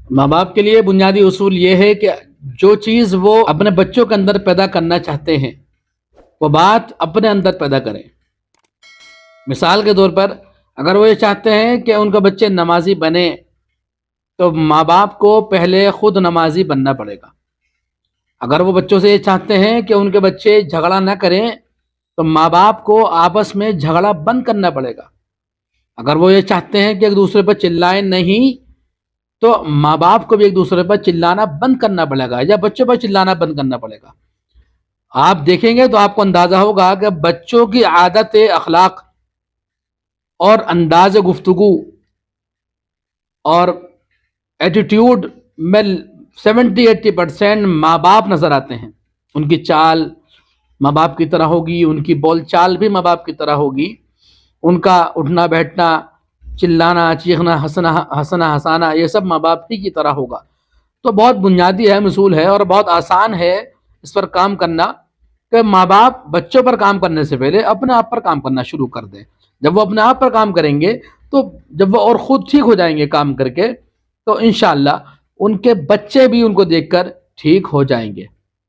ماں باپ کے لیے بنیادی اصول یہ ہے کہ جو چیز وہ اپنے بچوں کے اندر پیدا کرنا چاہتے ہیں وہ بات اپنے اندر پیدا کریں۔ مثال کے طور پر اگر وہ یہ چاہتے ہیں کہ ان کے بچے نمازی بنے تو ماں باپ کو پہلے خود نمازی بننا پڑے گا۔ اگر وہ بچوں سے یہ چاہتے ہیں کہ ان کے بچے جھگڑا نہ کریں تو ماں باپ کو آپس میں جھگڑا بند کرنا پڑے گا۔ اگر وہ یہ چاہتے ہیں کہ ایک دوسرے پر چلائیں نہیں تو ماں باپ کو بھی ایک دوسرے پر چلانا بند کرنا پڑے گا یا بچوں پر چلانا بند کرنا پڑے گا۔ آپ دیکھیں گے تو آپ کو اندازہ ہوگا کہ بچوں کی عادت اخلاق اور انداز گفتگو اور ایٹیٹیوڈ میں 70-80% ماں باپ نظر آتے ہیں۔ ان کی چال ماں باپ کی طرح ہوگی، ان کی بول چال بھی ماں باپ کی طرح ہوگی، ان کا اٹھنا بیٹھنا، چلانا چیخنا، ہنسنا ہنسانا، یہ سب ماں باپ ہی کی طرح ہوگا۔ تو بہت بنیادی اہم اصول ہے اور بہت آسان ہے اس پر کام کرنا کہ ماں باپ بچوں پر کام کرنے سے پہلے اپنے آپ پر کام کرنا شروع کر دیں۔ جب وہ اپنے آپ پر کام کریں گے تو جب وہ اور خود ٹھیک ہو جائیں گے کام کر کے تو انشاءاللہ ان کے بچے بھی ان کو دیکھ کر ٹھیک ہو جائیں گے۔